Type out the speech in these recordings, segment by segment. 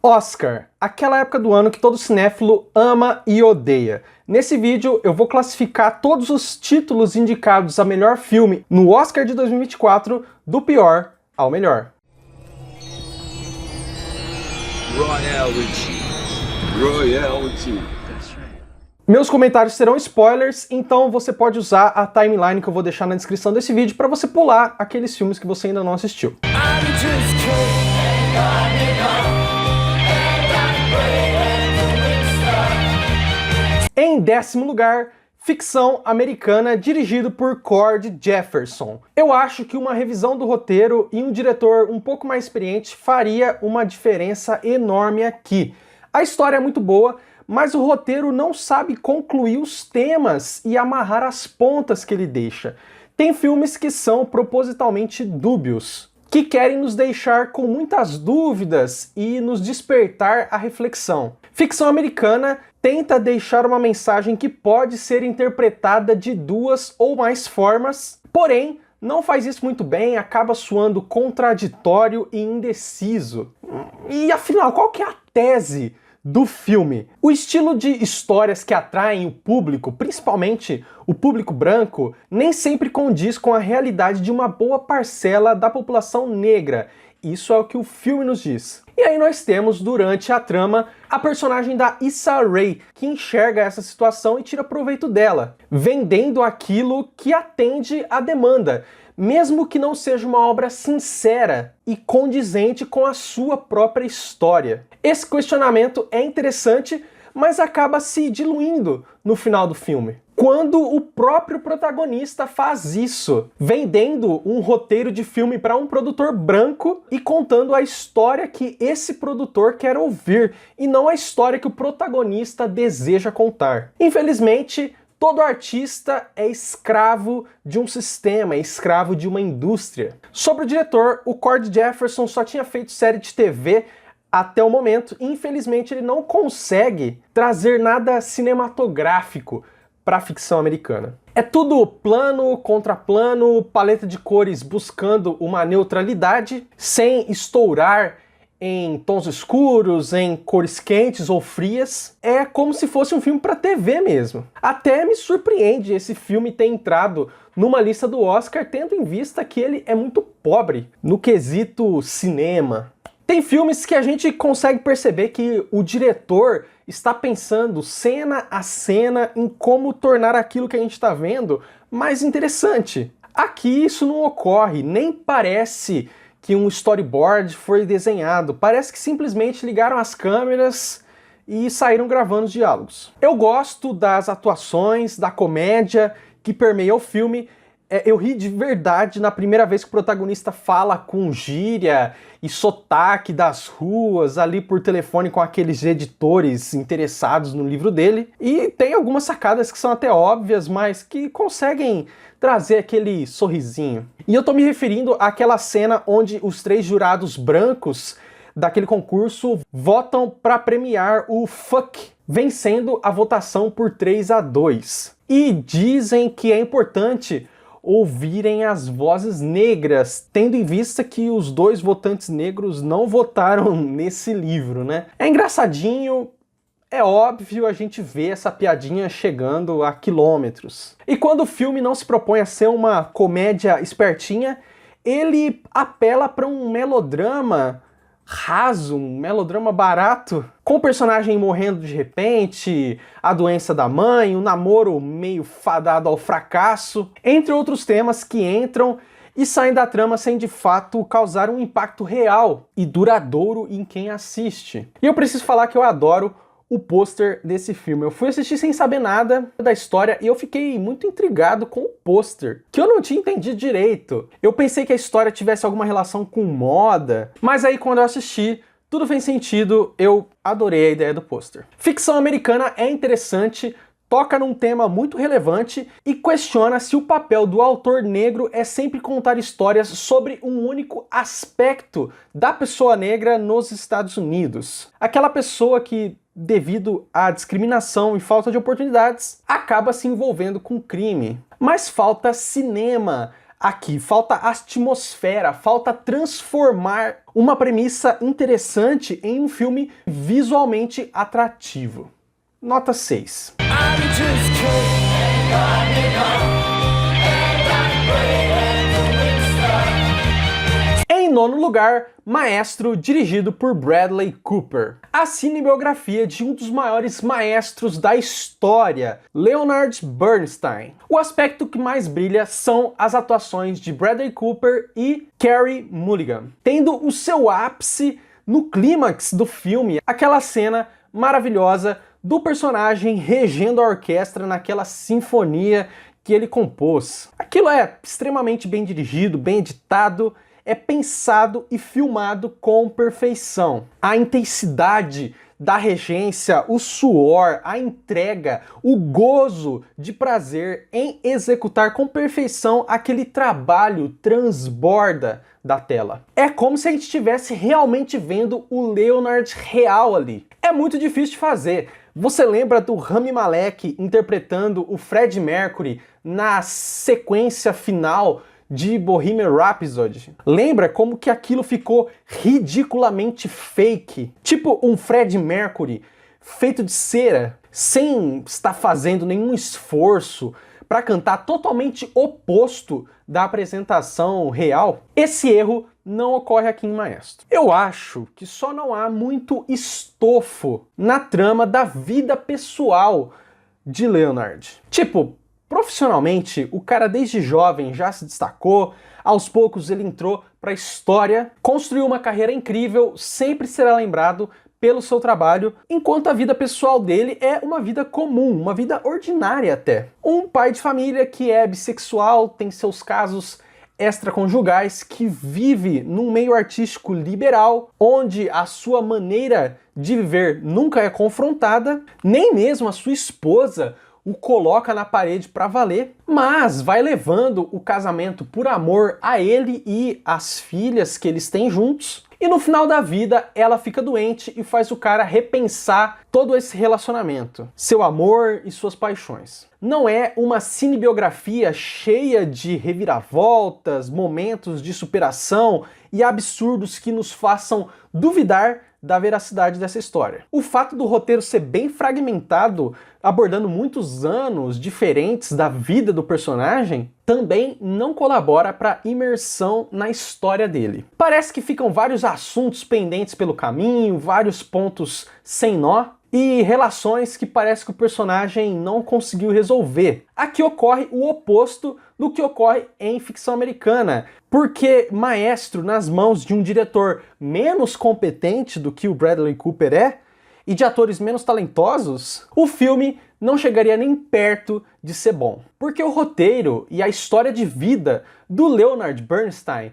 Oscar, aquela época do ano que todo cinéfilo ama e odeia. Nesse vídeo eu vou classificar todos os títulos indicados a melhor filme no Oscar de 2024, do pior ao melhor. Royalty. Meus comentários serão spoilers, então você pode usar a timeline que eu vou deixar na descrição desse vídeo para você pular aqueles filmes que você ainda não assistiu. Em décimo lugar, ficção americana dirigido por Cord Jefferson. Eu acho que uma revisão do roteiro e um diretor um pouco mais experiente faria uma diferença enorme aqui. A história é muito boa, mas o roteiro não sabe concluir os temas e amarrar as pontas que ele deixa. Tem filmes que são propositalmente dúbios, que querem nos deixar com muitas dúvidas e nos despertar a reflexão. Ficção americana tenta deixar uma mensagem que pode ser interpretada de duas ou mais formas, porém não faz isso muito bem, acaba soando contraditório e indeciso. E afinal, qual que é a tese do filme? O estilo de histórias que atraem o público, principalmente o público branco, nem sempre condiz com a realidade de uma boa parcela da população negra. Isso é o que o filme nos diz. E aí nós temos, durante a trama, a personagem da Issa Rae, que enxerga essa situação e tira proveito dela, vendendo aquilo que atende à demanda, mesmo que não seja uma obra sincera e condizente com a sua própria história. Esse questionamento é interessante, mas acaba se diluindo no final do filme, quando o próprio protagonista faz isso, vendendo um roteiro de filme para um produtor branco e contando a história que esse produtor quer ouvir, e não a história que o protagonista deseja contar. Infelizmente, todo artista é escravo de um sistema, é escravo de uma indústria. Sobre o diretor, o Cord Jefferson só tinha feito série de TV até o momento, e infelizmente ele não consegue trazer nada cinematográfico para a ficção americana. É tudo plano contra plano, paleta de cores buscando uma neutralidade, sem estourar em tons escuros, em cores quentes ou frias. É como se fosse um filme para TV mesmo. Até me surpreende esse filme ter entrado numa lista do Oscar, tendo em vista que ele é muito pobre no quesito cinema. Tem filmes que a gente consegue perceber que o diretor está pensando cena a cena em como tornar aquilo que a gente está vendo mais interessante. Aqui isso não ocorre, nem parece que um storyboard foi desenhado. Parece que simplesmente ligaram as câmeras e saíram gravando os diálogos. Eu gosto das atuações, da comédia que permeia o filme. Eu ri de verdade na primeira vez que o protagonista fala com gíria e sotaque das ruas ali por telefone com aqueles editores interessados no livro dele. E tem algumas sacadas que são até óbvias, mas que conseguem trazer aquele sorrisinho. E eu tô me referindo àquela cena onde os 3 jurados brancos daquele concurso votam para premiar o Fuck, vencendo a votação por 3-2. E dizem que é importante ouvirem as vozes negras, tendo em vista que os 2 votantes negros não votaram nesse livro, né? É engraçadinho, é óbvio, a gente vê essa piadinha chegando a quilômetros. E quando o filme não se propõe a ser uma comédia espertinha, ele apela para um melodrama raso, um melodrama barato, com o personagem morrendo de repente, a doença da mãe, um namoro meio fadado ao fracasso, entre outros temas que entram e saem da trama sem de fato causar um impacto real e duradouro em quem assiste. E eu preciso falar que eu adoro o pôster desse filme. Eu fui assistir sem saber nada da história e eu fiquei muito intrigado com o pôster, que eu não tinha entendido direito. Eu pensei que a história tivesse alguma relação com moda, mas aí quando eu assisti, tudo fez sentido, eu adorei a ideia do pôster. Ficção americana é interessante, toca num tema muito relevante e questiona se o papel do autor negro é sempre contar histórias sobre um único aspecto da pessoa negra nos Estados Unidos. Aquela pessoa que, devido à discriminação e falta de oportunidades, acaba se envolvendo com crime. Mas falta cinema Aqui falta atmosfera, falta transformar uma premissa interessante em um filme visualmente atrativo. Nota 6. Em nono lugar, Maestro, dirigido por Bradley Cooper. A cinebiografia de um dos maiores maestros da história, Leonard Bernstein. O aspecto que mais brilha são as atuações de Bradley Cooper e Carey Mulligan, tendo o seu ápice no clímax do filme, aquela cena maravilhosa do personagem regendo a orquestra naquela sinfonia que ele compôs. Aquilo é extremamente bem dirigido, bem editado, é pensado e filmado com perfeição. A intensidade da regência, o suor, a entrega, o gozo de prazer em executar com perfeição aquele trabalho transborda da tela. É como se a gente estivesse realmente vendo o Leonard real ali. É muito difícil de fazer. Você lembra do Rami Malek interpretando o Freddie Mercury na sequência final de Bohemian Rhapsody? Lembra como que aquilo ficou ridiculamente fake? Tipo um Freddie Mercury feito de cera, sem estar fazendo nenhum esforço para cantar totalmente oposto da apresentação real. Esse erro não ocorre aqui em Maestro. Eu acho que só não há muito estofo na trama da vida pessoal de Leonard. Tipo, profissionalmente, o cara desde jovem já se destacou, aos poucos ele entrou para a história, construiu uma carreira incrível, sempre será lembrado pelo seu trabalho, enquanto a vida pessoal dele é uma vida comum, uma vida ordinária até. Um pai de família que é bissexual, tem seus casos extraconjugais, que vive num meio artístico liberal, onde a sua maneira de viver nunca é confrontada, nem mesmo a sua esposa o coloca na parede para valer, mas vai levando o casamento por amor a ele e às filhas que eles têm juntos. E no final da vida, ela fica doente e faz o cara repensar todo esse relacionamento, seu amor e suas paixões. Não é uma cinebiografia cheia de reviravoltas, momentos de superação e absurdos que nos façam duvidar da veracidade dessa história. O fato do roteiro ser bem fragmentado, abordando muitos anos diferentes da vida do personagem, também não colabora para a imersão na história dele. Parece que ficam vários assuntos pendentes pelo caminho, vários pontos sem nó, e relações que parece que o personagem não conseguiu resolver. Aqui ocorre o oposto do que ocorre em ficção americana, porque Maestro, nas mãos de um diretor menos competente do que o Bradley Cooper é, e de atores menos talentosos, o filme não chegaria nem perto de ser bom. Porque o roteiro e a história de vida do Leonard Bernstein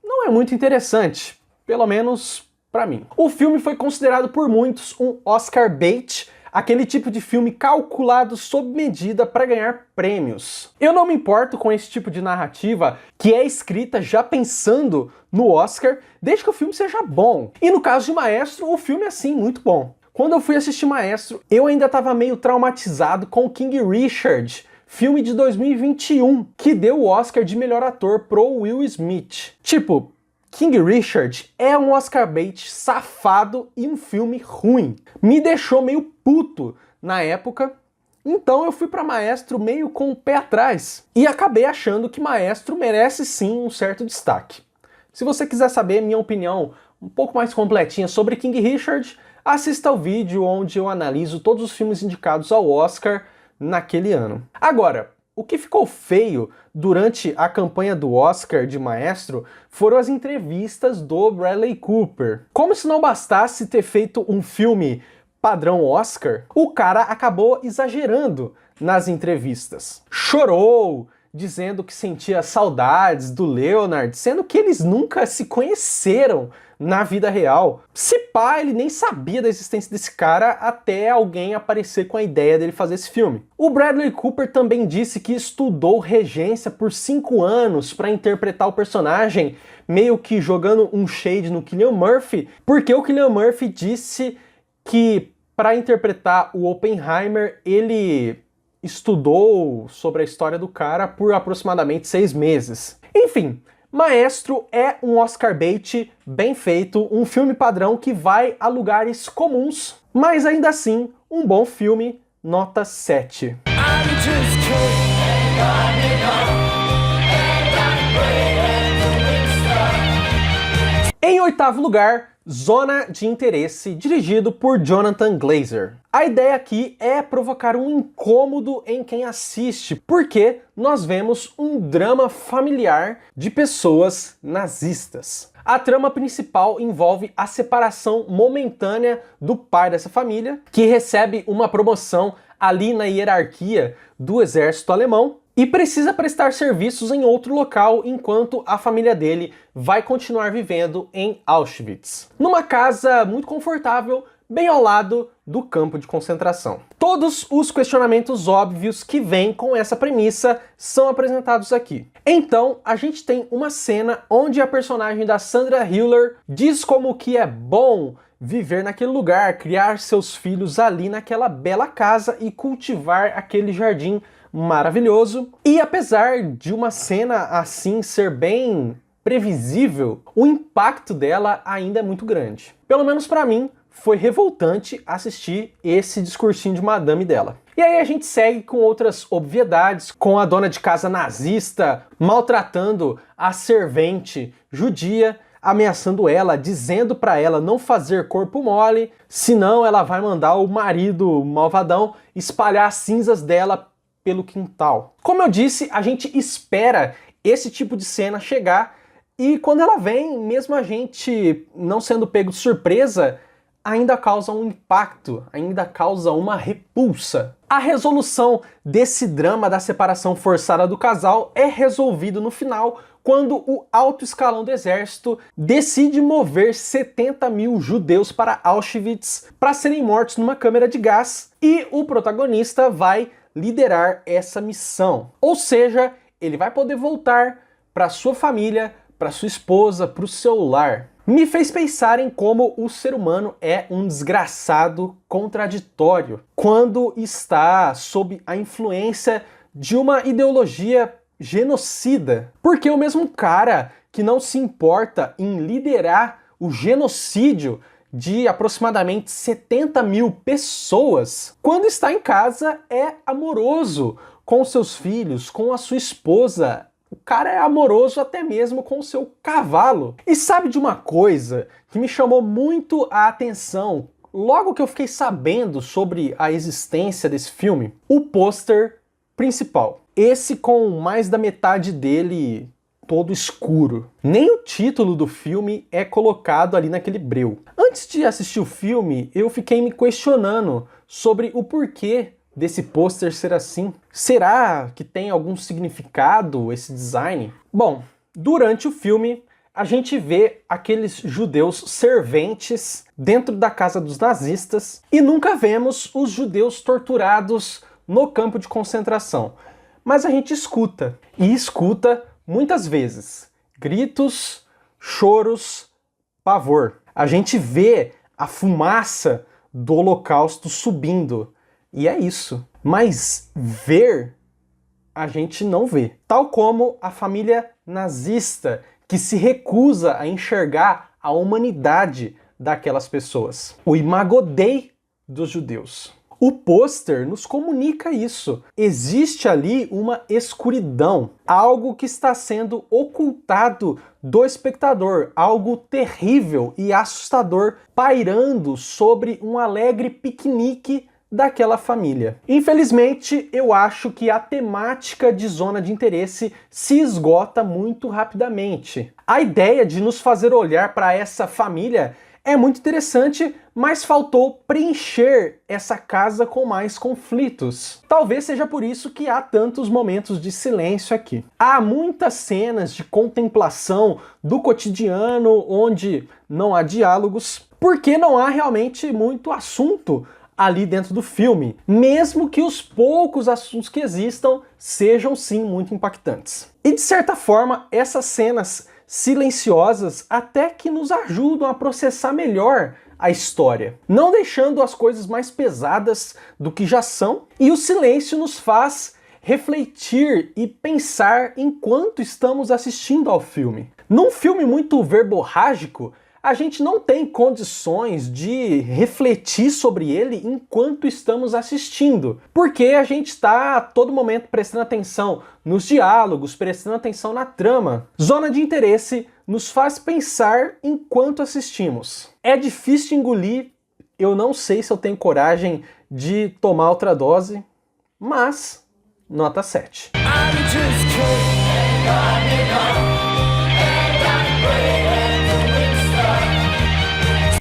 não é muito interessante, pelo menos para mim. O filme foi considerado por muitos um Oscar bait, aquele tipo de filme calculado sob medida para ganhar prêmios. Eu não me importo com esse tipo de narrativa que é escrita já pensando no Oscar, desde que o filme seja bom. E no caso de Maestro, o filme é sim muito bom. Quando eu fui assistir Maestro, eu ainda estava meio traumatizado com King Richard, filme de 2021, que deu o Oscar de melhor ator pro Will Smith. Tipo, King Richard é um Oscar bait safado e um filme ruim. Me deixou meio puto na época, então eu fui para Maestro meio com o pé atrás e acabei achando que Maestro merece sim um certo destaque. Se você quiser saber minha opinião um pouco mais completinha sobre King Richard, assista ao vídeo onde eu analiso todos os filmes indicados ao Oscar naquele ano. Agora, o que ficou feio durante a campanha do Oscar de Maestro foram as entrevistas do Bradley Cooper. Como se não bastasse ter feito um filme padrão Oscar, o cara acabou exagerando nas entrevistas. Chorou, dizendo que sentia saudades do Leonard, sendo que eles nunca se conheceram na vida real. Se pá, ele nem sabia da existência desse cara até alguém aparecer com a ideia dele fazer esse filme. O Bradley Cooper também disse que estudou regência por 5 anos para interpretar o personagem, meio que jogando um shade no Cillian Murphy, porque o Cillian Murphy disse que para interpretar o Oppenheimer ele estudou sobre a história do cara por aproximadamente 6 meses. Enfim, Maestro é um Oscar bait bem feito, um filme padrão que vai a lugares comuns, mas ainda assim, um bom filme, nota 7. Em oitavo lugar, Zona de Interesse, dirigido por Jonathan Glazer. A ideia aqui é provocar um incômodo em quem assiste, porque nós vemos um drama familiar de pessoas nazistas. A trama principal envolve a separação momentânea do pai dessa família, que recebe uma promoção ali na hierarquia do exército alemão, e precisa prestar serviços em outro local enquanto a família dele vai continuar vivendo em Auschwitz, numa casa muito confortável, bem ao lado do campo de concentração. Todos os questionamentos óbvios que vêm com essa premissa são apresentados aqui. Então, a gente tem uma cena onde a personagem da Sandra Hüller diz como que é bom viver naquele lugar, criar seus filhos ali naquela bela casa e cultivar aquele jardim maravilhoso. E apesar de uma cena assim ser bem previsível, o impacto dela ainda é muito grande. Pelo menos pra mim, foi revoltante assistir esse discursinho de madame dela. E aí a gente segue com outras obviedades, com a dona de casa nazista maltratando a servente judia, ameaçando ela, dizendo pra ela não fazer corpo mole, senão ela vai mandar o marido malvadão espalhar as cinzas dela pelo quintal. Como eu disse, a gente espera esse tipo de cena chegar e quando ela vem, mesmo a gente não sendo pego de surpresa, ainda causa um impacto, ainda causa uma repulsa. A resolução desse drama da separação forçada do casal é resolvido no final, quando o alto escalão do exército decide mover 70 mil judeus para Auschwitz para serem mortos numa câmara de gás e o protagonista vai liderar essa missão. Ou seja, ele vai poder voltar para sua família, para sua esposa, para o seu lar. Me fez pensar em como o ser humano é um desgraçado contraditório quando está sob a influência de uma ideologia genocida. Porque o mesmo cara que não se importa em liderar o genocídio de aproximadamente 70 mil pessoas, quando está em casa é amoroso com seus filhos, com a sua esposa. O cara é amoroso até mesmo com o seu cavalo. E sabe de uma coisa que me chamou muito a atenção logo que eu fiquei sabendo sobre a existência desse filme? O pôster principal. Esse com mais da metade dele todo escuro. Nem o título do filme é colocado ali naquele breu. Antes de assistir o filme, eu fiquei me questionando sobre o porquê desse pôster ser assim. Será que tem algum significado esse design? Bom, durante o filme, a gente vê aqueles judeus serventes dentro da casa dos nazistas e nunca vemos os judeus torturados no campo de concentração. Mas a gente escuta, e escuta muitas vezes, gritos, choros, pavor. A gente vê a fumaça do Holocausto subindo. E é isso. Mas ver, a gente não vê. Tal como a família nazista, que se recusa a enxergar a humanidade daquelas pessoas. O Imago Dei dos judeus. O pôster nos comunica isso. Existe ali uma escuridão, algo que está sendo ocultado do espectador, algo terrível e assustador pairando sobre um alegre piquenique daquela família. Infelizmente, eu acho que a temática de Zona de Interesse se esgota muito rapidamente. A ideia de nos fazer olhar para essa família é muito interessante, mas faltou preencher essa casa com mais conflitos. Talvez seja por isso que há tantos momentos de silêncio aqui. Há muitas cenas de contemplação do cotidiano onde não há diálogos, porque não há realmente muito assunto ali dentro do filme, mesmo que os poucos assuntos que existam sejam sim muito impactantes. E de certa forma, essas cenas silenciosas até que nos ajudam a processar melhor a história, não deixando as coisas mais pesadas do que já são, e o silêncio nos faz refletir e pensar enquanto estamos assistindo ao filme. Num filme muito verborrágico, a gente não tem condições de refletir sobre ele enquanto estamos assistindo, porque a gente está a todo momento prestando atenção nos diálogos, prestando atenção na trama. Zona de interesse nos faz pensar enquanto assistimos. É difícil de engolir, eu não sei se eu tenho coragem de tomar outra dose, mas nota 7.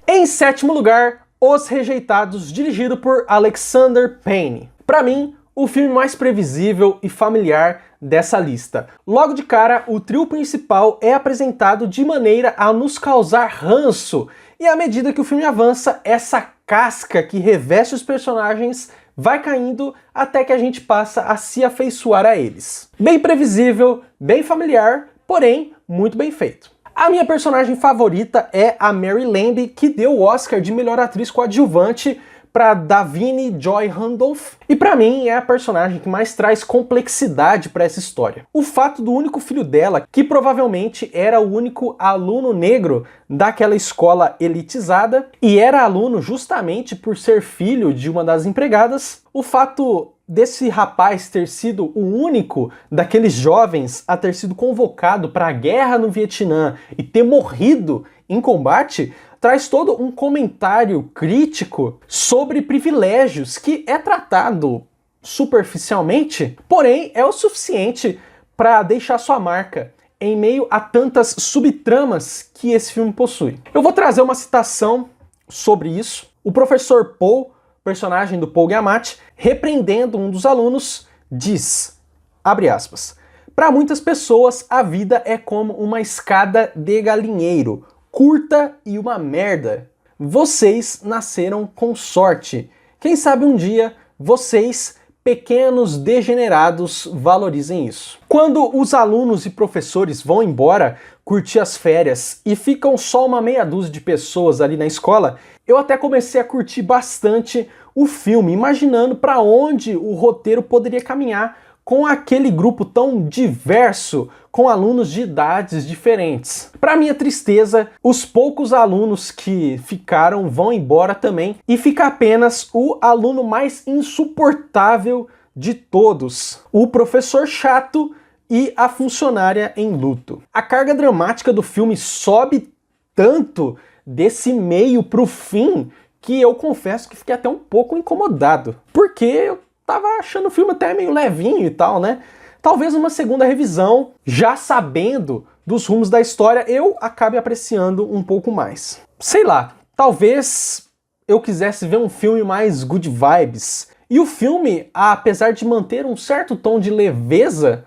Em sétimo lugar, Os Rejeitados, dirigido por Alexander Payne. Para mim, o filme mais previsível e familiar dessa lista. Logo de cara, o trio principal é apresentado de maneira a nos causar ranço, e à medida que o filme avança, essa casca que reveste os personagens vai caindo até que a gente passa a se afeiçoar a eles. Bem previsível, bem familiar, porém muito bem feito. A minha personagem favorita é a Mary Lamb, que deu o Oscar de melhor atriz coadjuvante para Davine Joy Randolph, e para mim é a personagem que mais traz complexidade para essa história. O fato do único filho dela, que provavelmente era o único aluno negro daquela escola elitizada, e era aluno justamente por ser filho de uma das empregadas, o fato desse rapaz ter sido o único daqueles jovens a ter sido convocado para a guerra no Vietnã e ter morrido em combate, traz todo um comentário crítico sobre privilégios que é tratado superficialmente, porém é o suficiente para deixar sua marca em meio a tantas subtramas que esse filme possui. Eu vou trazer uma citação sobre isso. O professor Paul, personagem do Paul Giamatti, repreendendo um dos alunos, diz, abre aspas, para muitas pessoas a vida é como uma escada de galinheiro, curta e uma merda. Vocês nasceram com sorte. Quem sabe um dia vocês, pequenos degenerados, valorizem isso. Quando os alunos e professores vão embora curtir as férias e ficam só uma meia dúzia de pessoas ali na escola, eu até comecei a curtir bastante o filme, imaginando para onde o roteiro poderia caminhar com aquele grupo tão diverso, com alunos de idades diferentes. Para minha tristeza, os poucos alunos que ficaram vão embora também, e fica apenas o aluno mais insuportável de todos, o professor chato e a funcionária em luto. A carga dramática do filme sobe tanto desse meio pro fim que eu confesso que fiquei até um pouco incomodado, porque eu tava achando o filme até meio levinho e tal, né? Talvez uma segunda revisão, já sabendo dos rumos da história, eu acabe apreciando um pouco mais. Sei lá, talvez eu quisesse ver um filme mais good vibes. E o filme, apesar de manter um certo tom de leveza,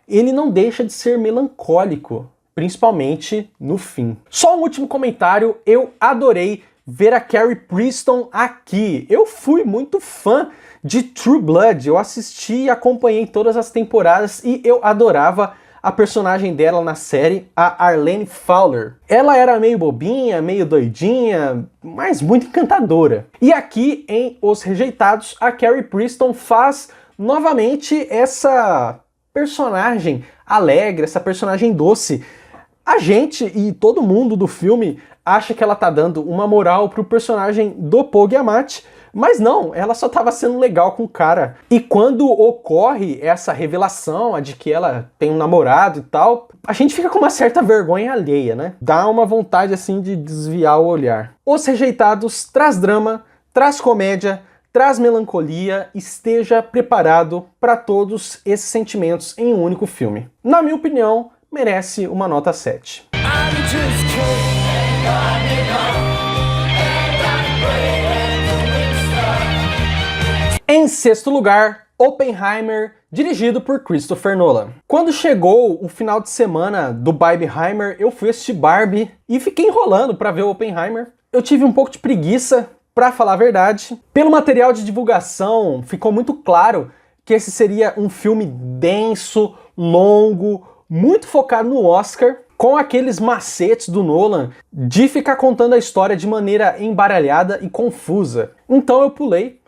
ele não deixa de ser melancólico, principalmente no fim. Só um último comentário, eu adorei ver a Carrie Preston aqui. Eu fui muito fã de True Blood, eu assisti e acompanhei todas as temporadas e eu adorava a personagem dela na série, a Arlene Fowler. Ela era meio bobinha, meio doidinha, mas muito encantadora. E aqui em Os Rejeitados, a Carrie Preston faz novamente essa personagem alegre, essa personagem doce. A gente e todo mundo do filme acha que ela tá dando uma moral pro personagem do Paul Giamatti, mas não, ela só tava sendo legal com o cara. E quando ocorre essa revelação, a de que ela tem um namorado e tal, a gente fica com uma certa vergonha alheia, né? Dá uma vontade assim de desviar o olhar. Os Rejeitados traz drama, traz comédia, traz melancolia, esteja preparado para todos esses sentimentos em um único filme. Na minha opinião, merece uma nota 7. Em sexto lugar, Oppenheimer, dirigido por Christopher Nolan. Quando chegou o final de semana do Barbenheimer, eu fui assistir Barbie e fiquei enrolando para ver o Oppenheimer. Eu tive um pouco de preguiça, para falar a verdade. Pelo material de divulgação, ficou muito claro que esse seria um filme denso, longo, muito focado no Oscar. com aqueles macetes do Nolan de ficar contando a história de maneira embaralhada e confusa. Então eu pulei,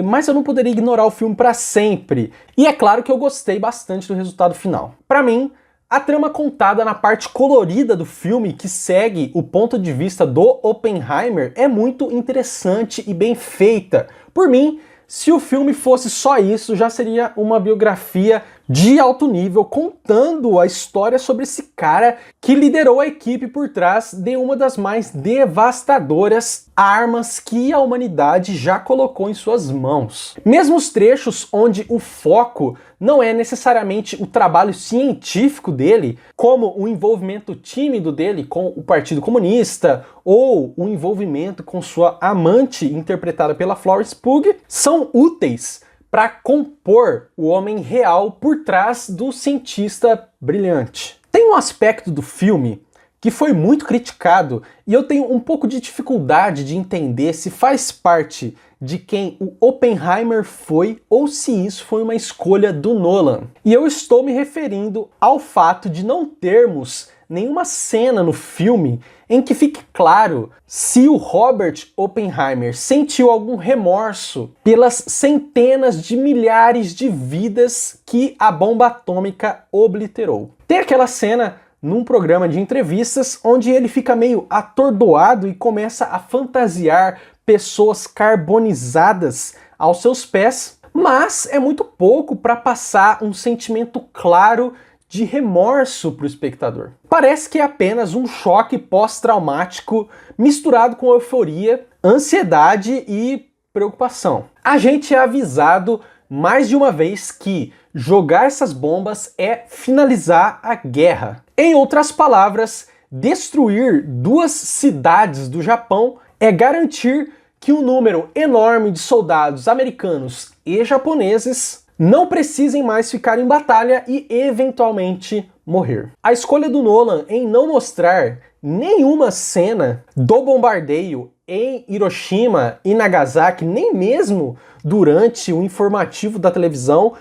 mas eu não poderia ignorar o filme para sempre. E é claro que eu gostei bastante do resultado final. Para mim, a trama contada na parte colorida do filme, que segue o ponto de vista do Oppenheimer, é muito interessante e bem feita. Por mim, se o filme fosse só isso, já seria uma biografia de alto nível, contando a história sobre esse cara que liderou a equipe por trás de uma das mais devastadoras armas que a humanidade já colocou em suas mãos. Mesmo os trechos onde o foco não é necessariamente o trabalho científico dele, como o envolvimento tímido dele com o Partido Comunista, ou o envolvimento com sua amante, interpretada pela Florence Pugh, são úteis para compor o homem real por trás do cientista brilhante. Tem um aspecto do filme que foi muito criticado e eu tenho um pouco de dificuldade de entender se faz parte de quem o Oppenheimer foi ou se isso foi uma escolha do Nolan. E eu estou me referindo ao fato de não termos nenhuma cena no filme em que fique claro se o Robert Oppenheimer sentiu algum remorso pelas centenas de milhares de vidas que a bomba atômica obliterou. Tem aquela cena num programa de entrevistas onde ele fica meio atordoado e começa a fantasiar pessoas carbonizadas aos seus pés, mas é muito pouco para passar um sentimento claro de remorso para o espectador. Parece que é apenas um choque pós-traumático misturado com euforia, ansiedade e preocupação. A gente é avisado mais de uma vez que jogar essas bombas é finalizar a guerra. Em outras palavras, destruir 2 cidades do Japão é garantir que um número enorme de soldados americanos e japoneses não precisem mais ficar em batalha e eventualmente morrer. A escolha do Nolan em não mostrar nenhuma cena do bombardeio em Hiroshima e Nagasaki, nem mesmo durante o informativo da televisão,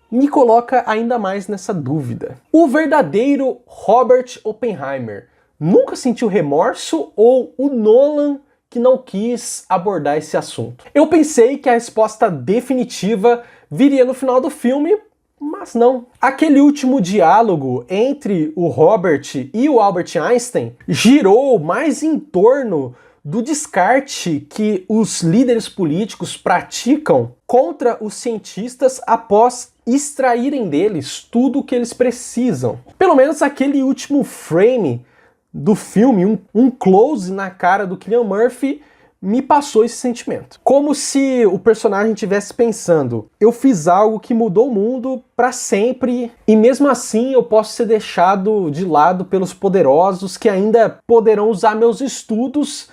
me coloca ainda mais nessa dúvida. O verdadeiro Robert Oppenheimer nunca sentiu remorso ou o Nolan que não quis abordar esse assunto? Eu pensei que a resposta definitiva viria no final do filme, mas não. Aquele último diálogo entre o Robert e o Albert Einstein girou mais em torno do descarte que os líderes políticos praticam contra os cientistas após extraírem deles tudo o que eles precisam. Pelo menos aquele último frame do filme, um close na cara do Cillian Murphy, me passou esse sentimento. Como se o personagem estivesse pensando: eu fiz algo que mudou o mundo para sempre e mesmo assim eu posso ser deixado de lado pelos poderosos que ainda poderão usar meus estudos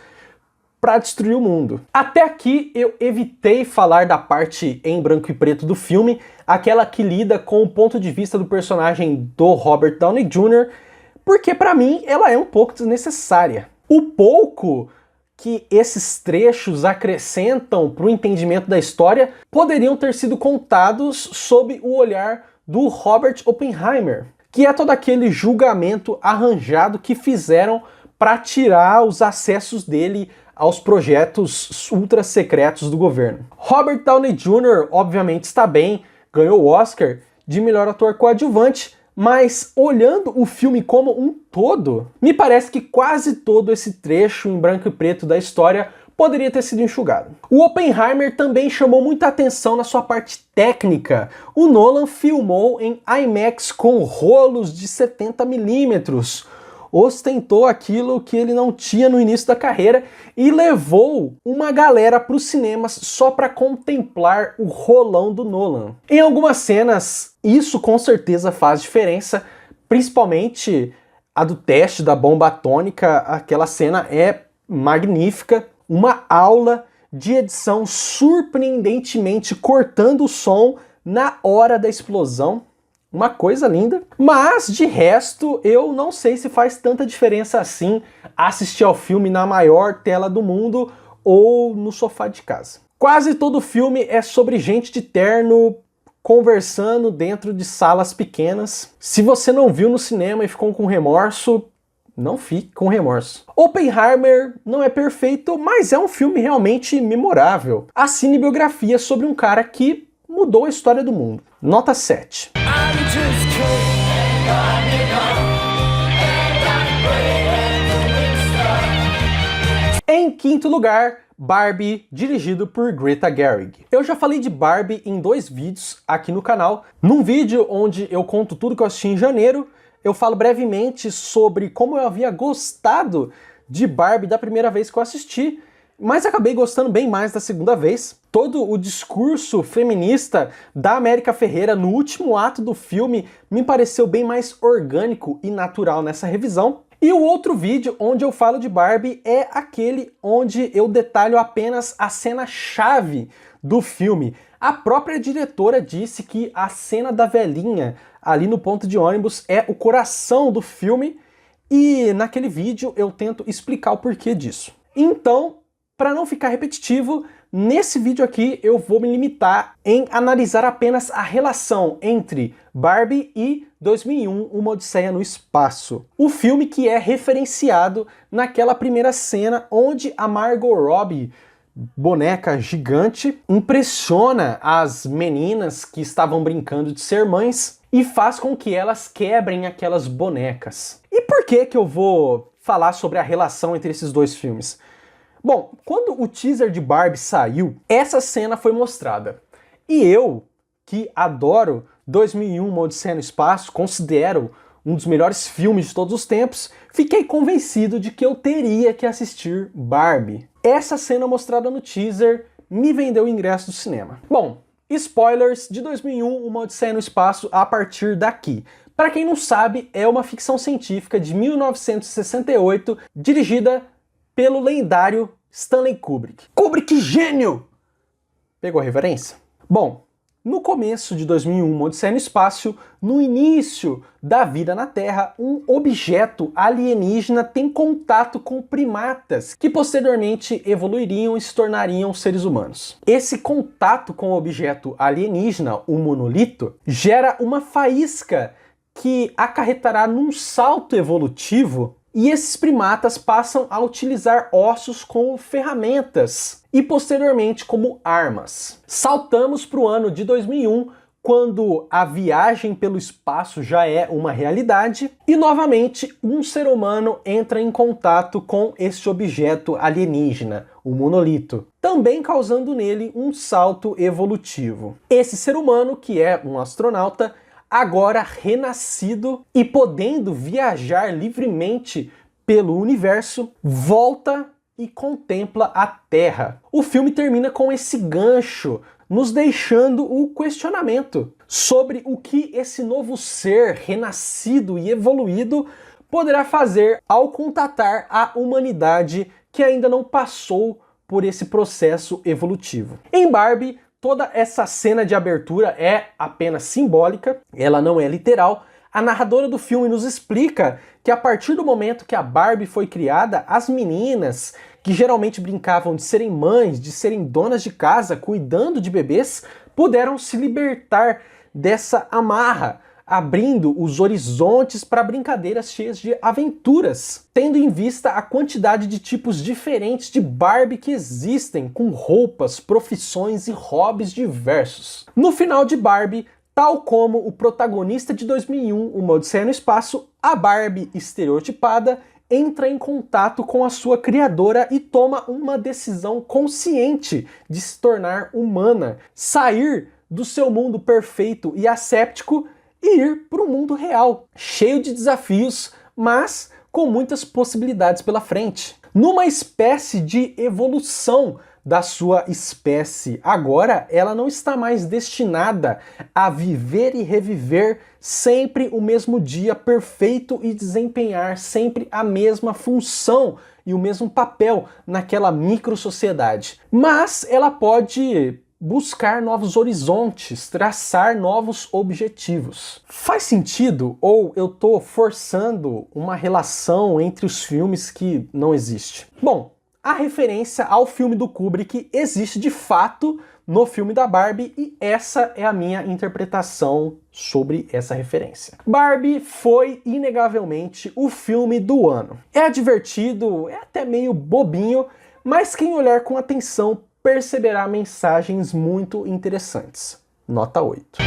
para destruir o mundo. Até aqui eu evitei falar da parte em branco e preto do filme, aquela que lida com o ponto de vista do personagem do Robert Downey Jr., porque para mim ela é um pouco desnecessária. O pouco que esses trechos acrescentam para o entendimento da história poderiam ter sido contados sob o olhar do Robert Oppenheimer, que é todo aquele julgamento arranjado que fizeram para tirar os acessos dele aos projetos ultra secretos do governo. Robert Downey Jr. obviamente está bem, ganhou o Oscar de melhor ator coadjuvante, mas olhando o filme como um todo, me parece que quase todo esse trecho em branco e preto da história poderia ter sido enxugado. O Oppenheimer também chamou muita atenção na sua parte técnica. O Nolan filmou em IMAX com rolos de 70mm, ostentou aquilo que ele não tinha no início da carreira e levou uma galera para os cinemas só para contemplar o rolão do Nolan. Em algumas cenas, isso com certeza faz diferença, principalmente a do teste da bomba atômica. Aquela cena é magnífica, uma aula de edição surpreendentemente cortando o som na hora da explosão. Uma coisa linda, mas de resto eu não sei se faz tanta diferença assim assistir ao filme na maior tela do mundo ou no sofá de casa. Quase todo filme é sobre gente de terno conversando dentro de salas pequenas. Se você não viu no cinema e ficou com remorso, não fique com remorso. Oppenheimer não é perfeito, mas é um filme realmente memorável. A cinebiografia sobre um cara que mudou a história do mundo. Nota 7. Em quinto lugar, Barbie, dirigido por Greta Gerwig. Eu já falei de Barbie em 2 vídeos aqui no canal. Num vídeo onde eu conto tudo que eu assisti em janeiro, eu falo brevemente sobre como eu havia gostado de Barbie da primeira vez que eu assisti, mas acabei gostando bem mais da segunda vez. Todo o discurso feminista da América Ferreira no último ato do filme me pareceu bem mais orgânico e natural nessa revisão. E o outro vídeo onde eu falo de Barbie é aquele onde eu detalho apenas a cena-chave do filme. A própria diretora disse que a cena da velhinha ali no ponto de ônibus é o coração do filme, e naquele vídeo eu tento explicar o porquê disso. Então, para não ficar repetitivo, nesse vídeo aqui eu vou me limitar em analisar apenas a relação entre Barbie e 2001, Uma Odisseia no Espaço. O filme que é referenciado naquela primeira cena onde a Margot Robbie, boneca gigante, impressiona as meninas que estavam brincando de ser mães e faz com que elas quebrem aquelas bonecas. E por que eu vou falar sobre a relação entre esses dois filmes? Bom, quando o teaser de Barbie saiu, essa cena foi mostrada. E eu, que adoro 2001, Uma Odisseia no Espaço, considero um dos melhores filmes de todos os tempos, fiquei convencido de que eu teria que assistir Barbie. Essa cena mostrada no teaser me vendeu o ingresso do cinema. Bom, spoilers de 2001, Uma Odisseia no Espaço a partir daqui. Para quem não sabe, é uma ficção científica de 1968, dirigida pelo lendário Stanley Kubrick. Kubrick gênio! Pegou a referência? Bom, no começo de 2001, Uma Odisseia no Espaço, no início da vida na Terra, um objeto alienígena tem contato com primatas, que posteriormente evoluiriam e se tornariam seres humanos. Esse contato com o objeto alienígena, o monolito, gera uma faísca que acarretará num salto evolutivo, e esses primatas passam a utilizar ossos como ferramentas e posteriormente como armas. Saltamos para o ano de 2001, quando a viagem pelo espaço já é uma realidade e novamente um ser humano entra em contato com esse objeto alienígena, o monolito, também causando nele um salto evolutivo. Esse ser humano, que é um astronauta, agora renascido e podendo viajar livremente pelo universo, volta e contempla a Terra. O filme termina com esse gancho, nos deixando o questionamento sobre o que esse novo ser renascido e evoluído poderá fazer ao contatar a humanidade que ainda não passou por esse processo evolutivo. Em Barbie, toda essa cena de abertura é apenas simbólica, ela não é literal. A narradora do filme nos explica que a partir do momento que a Barbie foi criada, as meninas, que geralmente brincavam de serem mães, de serem donas de casa, cuidando de bebês, puderam se libertar dessa amarra, abrindo os horizontes para brincadeiras cheias de aventuras, tendo em vista a quantidade de tipos diferentes de Barbie que existem, com roupas, profissões e hobbies diversos. No final de Barbie, tal como o protagonista de 2001, Uma Odisseia no Espaço, a Barbie estereotipada entra em contato com a sua criadora e toma uma decisão consciente de se tornar humana, sair do seu mundo perfeito e asséptico e ir para o mundo real, cheio de desafios, mas com muitas possibilidades pela frente. Numa espécie de evolução da sua espécie, agora ela não está mais destinada a viver e reviver sempre o mesmo dia perfeito e desempenhar sempre a mesma função e o mesmo papel naquela micro-sociedade. Mas ela pode buscar novos horizontes, traçar novos objetivos. Faz sentido? Ou eu tô forçando uma relação entre os filmes que não existe? Bom, a referência ao filme do Kubrick existe de fato no filme da Barbie e essa é a minha interpretação sobre essa referência. Barbie foi inegavelmente o filme do ano. É divertido, é até meio bobinho, mas quem olhar com atenção perceberá mensagens muito interessantes. Nota 8.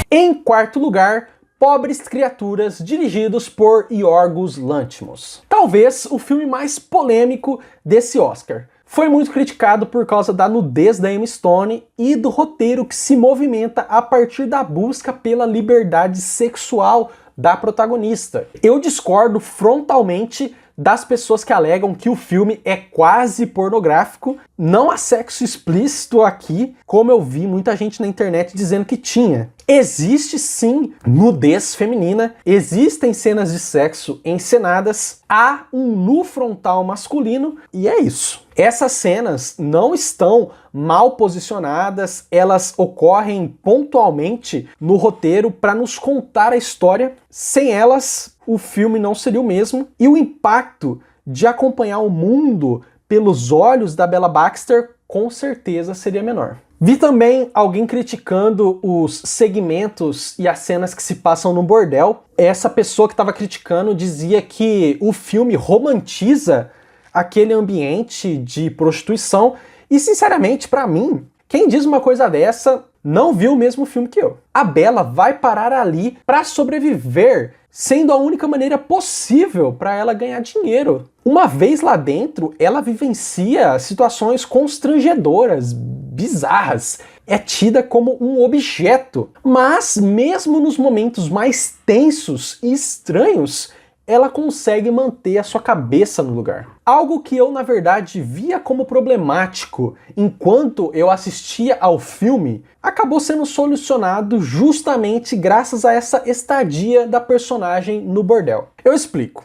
Em quarto lugar, Pobres Criaturas, dirigidos por Yorgos Lanthimos. Talvez o filme mais polêmico desse Oscar. Foi muito criticado por causa da nudez da Emma Stone e do roteiro que se movimenta a partir da busca pela liberdade sexual da protagonista. Eu discordo frontalmente das pessoas que alegam que o filme é quase pornográfico. Não há sexo explícito aqui, como eu vi muita gente na internet dizendo que tinha. Existe sim nudez feminina, existem cenas de sexo encenadas, há um nu frontal masculino e é isso. Essas cenas não estão mal posicionadas, elas ocorrem pontualmente no roteiro para nos contar a história. Sem elas, o filme não seria o mesmo e o impacto de acompanhar o mundo pelos olhos da Bella Baxter com certeza seria menor. Vi também alguém criticando os segmentos e as cenas que se passam no bordel. Essa pessoa que estava criticando dizia que o filme romantiza aquele ambiente de prostituição e, sinceramente, para mim, quem diz uma coisa dessa não viu o mesmo filme que eu. A Bella vai parar ali para sobreviver, sendo a única maneira possível para ela ganhar dinheiro. Uma vez lá dentro, ela vivencia situações constrangedoras, bizarras. É tida como um objeto. Mas, mesmo nos momentos mais tensos e estranhos, ela consegue manter a sua cabeça no lugar. Algo que eu, na verdade, via como problemático enquanto eu assistia ao filme, acabou sendo solucionado justamente graças a essa estadia da personagem no bordel. Eu explico.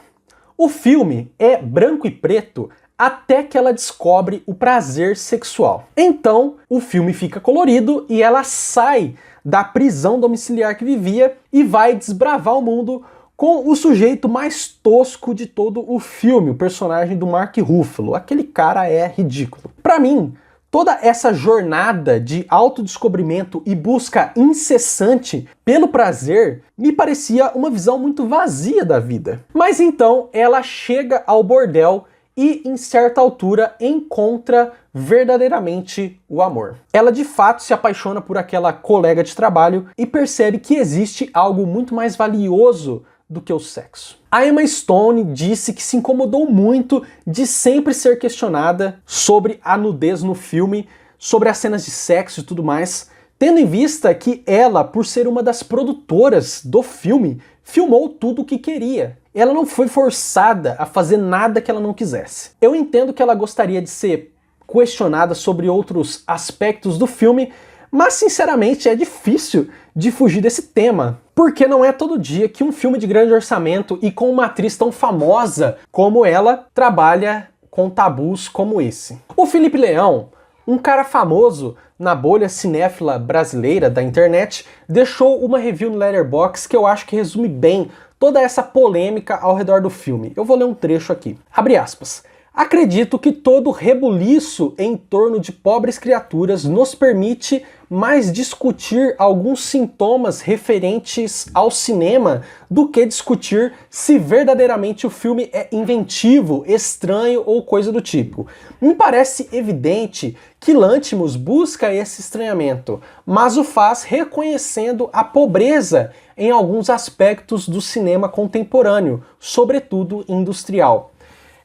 O filme é branco e preto até que ela descobre o prazer sexual. Então, o filme fica colorido e ela sai da prisão domiciliar que vivia e vai desbravar o mundo com o sujeito mais tosco de todo o filme, o personagem do Mark Ruffalo. Aquele cara é ridículo. Para mim, toda essa jornada de autodescobrimento e busca incessante pelo prazer me parecia uma visão muito vazia da vida. Mas então ela chega ao bordel e, em certa altura, encontra verdadeiramente o amor. Ela de fato se apaixona por aquela colega de trabalho e percebe que existe algo muito mais valioso do que o sexo. A Emma Stone disse que se incomodou muito de sempre ser questionada sobre a nudez no filme, sobre as cenas de sexo e tudo mais, tendo em vista que ela, por ser uma das produtoras do filme, filmou tudo o que queria. Ela não foi forçada a fazer nada que ela não quisesse. Eu entendo que ela gostaria de ser questionada sobre outros aspectos do filme, mas sinceramente é difícil de fugir desse tema, porque não é todo dia que um filme de grande orçamento e com uma atriz tão famosa como ela trabalha com tabus como esse. O Felipe Leão, um cara famoso na bolha cinéfila brasileira da internet, deixou uma review no Letterboxd que eu acho que resume bem toda essa polêmica ao redor do filme. Eu vou ler um trecho aqui. Abre aspas. Acredito que todo o rebuliço em torno de Pobres Criaturas nos permite mais discutir alguns sintomas referentes ao cinema do que discutir se verdadeiramente o filme é inventivo, estranho ou coisa do tipo. Me parece evidente que Lanthimos busca esse estranhamento, mas o faz reconhecendo a pobreza em alguns aspectos do cinema contemporâneo, sobretudo industrial.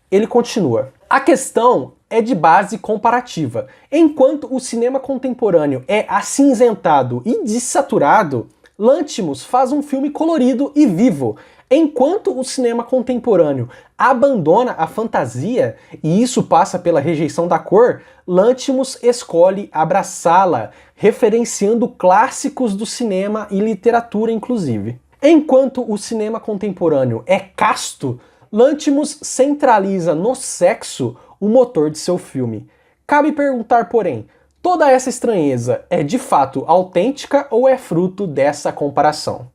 Ele continua. A questão é de base comparativa. Enquanto o cinema contemporâneo é acinzentado e desaturado, Lanthimos faz um filme colorido e vivo. Enquanto o cinema contemporâneo abandona a fantasia, e isso passa pela rejeição da cor, Lanthimos escolhe abraçá-la, referenciando clássicos do cinema e literatura inclusive. Enquanto o cinema contemporâneo é casto, Lanthimos centraliza no sexo o motor de seu filme. Cabe perguntar, porém, toda essa estranheza é de fato autêntica ou é fruto dessa comparação?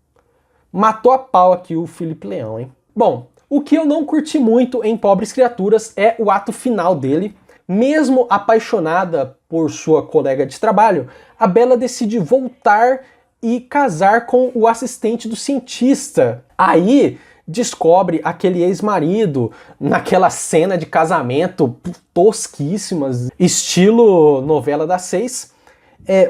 Matou a pau aqui o Felipe Leão, hein? Bom, o que eu não curti muito em Pobres Criaturas é o ato final dele. Mesmo apaixonada por sua colega de trabalho, a Bella decide voltar e casar com o assistente do cientista. Aí descobre aquele ex-marido naquela cena de casamento tosquíssimas, estilo novela das 6.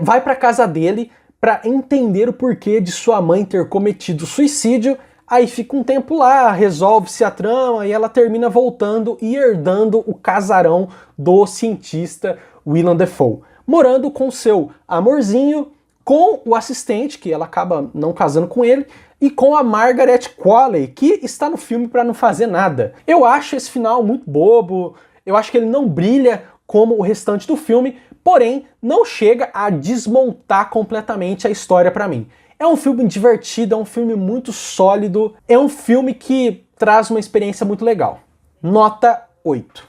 Vai pra casa dele para entender o porquê de sua mãe ter cometido suicídio. Aí fica um tempo lá, resolve-se a trama e ela termina voltando e herdando o casarão do cientista Willem Dafoe, morando com seu amorzinho, com o assistente, que ela acaba não casando com ele, e com a Margaret Qualley, que está no filme para não fazer nada. Eu acho esse final muito bobo, eu acho que ele não brilha como o restante do filme, porém não chega a desmontar completamente a história para mim. É um filme divertido, é um filme muito sólido, é um filme que traz uma experiência muito legal. Nota 8.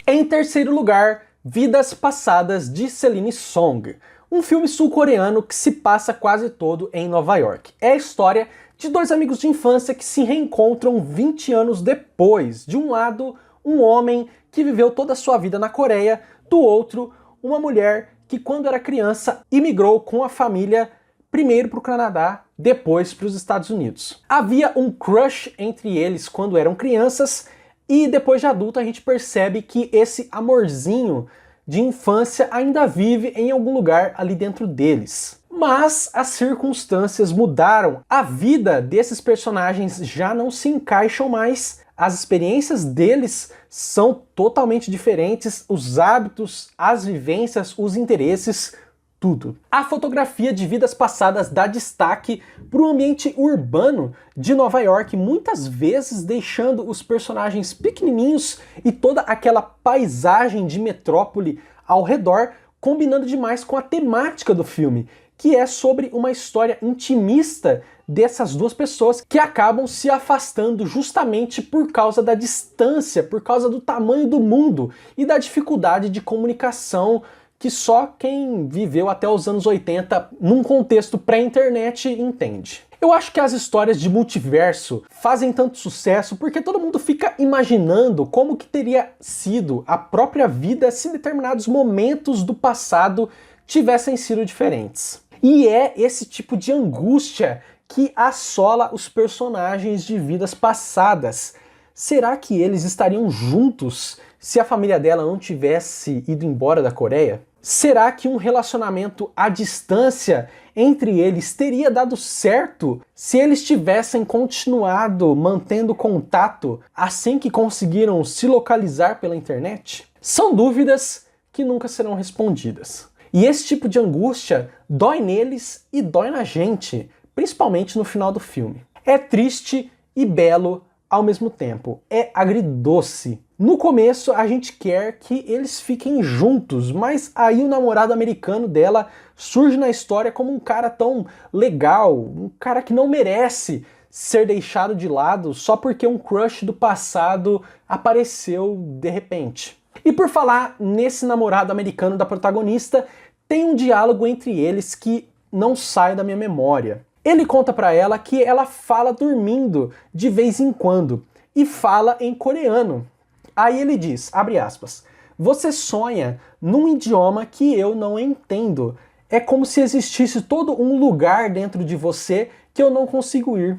Em terceiro lugar, Vidas Passadas de Celine Song, um filme sul-coreano que se passa quase todo em Nova York. É a história de dois amigos de infância que se reencontram 20 anos depois. De um lado, um homem que viveu toda a sua vida na Coreia, do outro, uma mulher que quando era criança imigrou com a família primeiro para o Canadá, depois para os Estados Unidos. Havia um crush entre eles quando eram crianças e depois de adulto a gente percebe que esse amorzinho de infância ainda vive em algum lugar ali dentro deles. Mas as circunstâncias mudaram, a vida desses personagens já não se encaixam mais, as experiências deles são totalmente diferentes, os hábitos, as vivências, os interesses, tudo. A fotografia de Vidas Passadas dá destaque para o ambiente urbano de Nova York, muitas vezes deixando os personagens pequenininhos e toda aquela paisagem de metrópole ao redor, combinando demais com a temática do filme, que é sobre uma história intimista dessas duas pessoas que acabam se afastando justamente por causa da distância, por causa do tamanho do mundo e da dificuldade de comunicação que só quem viveu até os anos 80 num contexto pré-internet entende. Eu acho que as histórias de multiverso fazem tanto sucesso porque todo mundo fica imaginando como que teria sido a própria vida se determinados momentos do passado tivessem sido diferentes. E é esse tipo de angústia que assola os personagens de Vidas Passadas. Será que eles estariam juntos se a família dela não tivesse ido embora da Coreia? Será que um relacionamento à distância entre eles teria dado certo se eles tivessem continuado mantendo contato assim que conseguiram se localizar pela internet? São dúvidas que nunca serão respondidas. E esse tipo de angústia dói neles e dói na gente, principalmente no final do filme. É triste e belo ao mesmo tempo. É agridoce. No começo a gente quer que eles fiquem juntos, mas aí o namorado americano dela surge na história como um cara tão legal, um cara que não merece ser deixado de lado só porque um crush do passado apareceu de repente. E por falar nesse namorado americano da protagonista, tem um diálogo entre eles que não sai da minha memória. Ele conta pra ela que ela fala dormindo de vez em quando e fala em coreano. Aí ele diz, abre aspas, você sonha num idioma que eu não entendo. É como se existisse todo um lugar dentro de você que eu não consigo ir.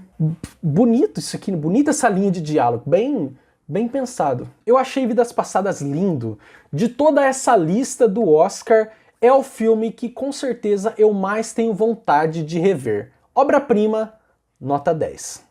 Bonito isso aqui, bonita essa linha de diálogo, bem pensado. Eu achei Vidas Passadas lindo. De toda essa lista do Oscar, é o filme que com certeza eu mais tenho vontade de rever. Obra-prima, nota 10.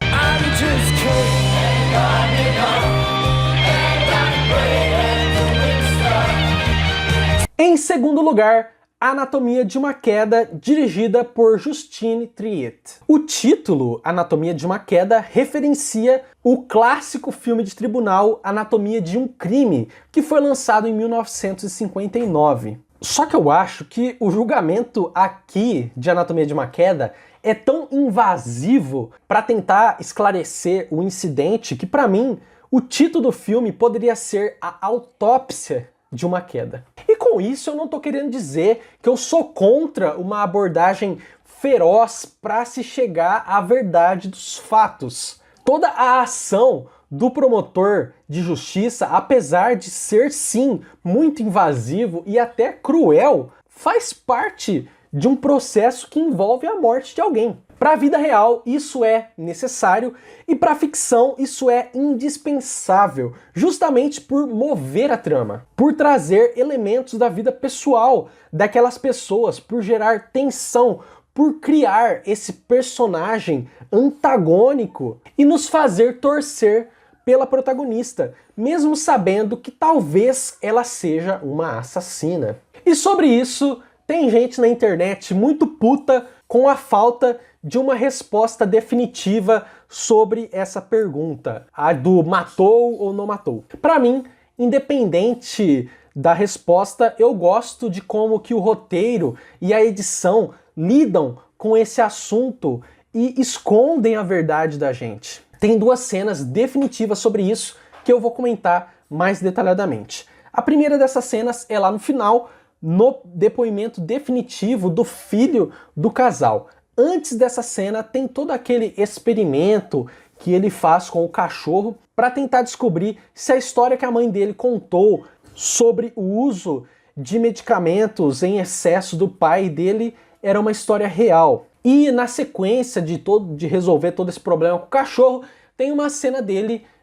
Em segundo lugar, Anatomia de uma Queda, dirigida por Justine Triet. O título, Anatomia de uma Queda, referencia o clássico filme de tribunal Anatomia de um Crime, que foi lançado em 1959. Só que eu acho que o julgamento aqui de Anatomia de uma Queda é tão invasivo para tentar esclarecer o incidente que, para mim, o título do filme poderia ser A Autópsia de uma queda. E com isso eu não tô querendo dizer que eu sou contra uma abordagem feroz para se chegar à verdade dos fatos. Toda a ação do promotor de justiça, apesar de ser sim muito invasivo e até cruel, faz parte de um processo que envolve a morte de alguém. Para a vida real, isso é necessário e para a ficção, isso é indispensável, justamente por mover a trama, por trazer elementos da vida pessoal daquelas pessoas, por gerar tensão, por criar esse personagem antagônico e nos fazer torcer pela protagonista, mesmo sabendo que talvez ela seja uma assassina. E sobre isso, tem gente na internet muito puta com a falta de uma resposta definitiva sobre essa pergunta, a do matou ou não matou. Para mim, independente da resposta, eu gosto de como que o roteiro e a edição lidam com esse assunto e escondem a verdade da gente. Tem duas cenas definitivas sobre isso que eu vou comentar mais detalhadamente. A primeira dessas cenas é lá no final, no depoimento definitivo do filho do casal. Antes dessa cena tem todo aquele experimento que ele faz com o cachorro para tentar descobrir se a história que a mãe dele contou sobre o uso de medicamentos em excesso do pai dele era uma história real. E na sequência de resolver todo esse problema com o cachorro, tem uma cena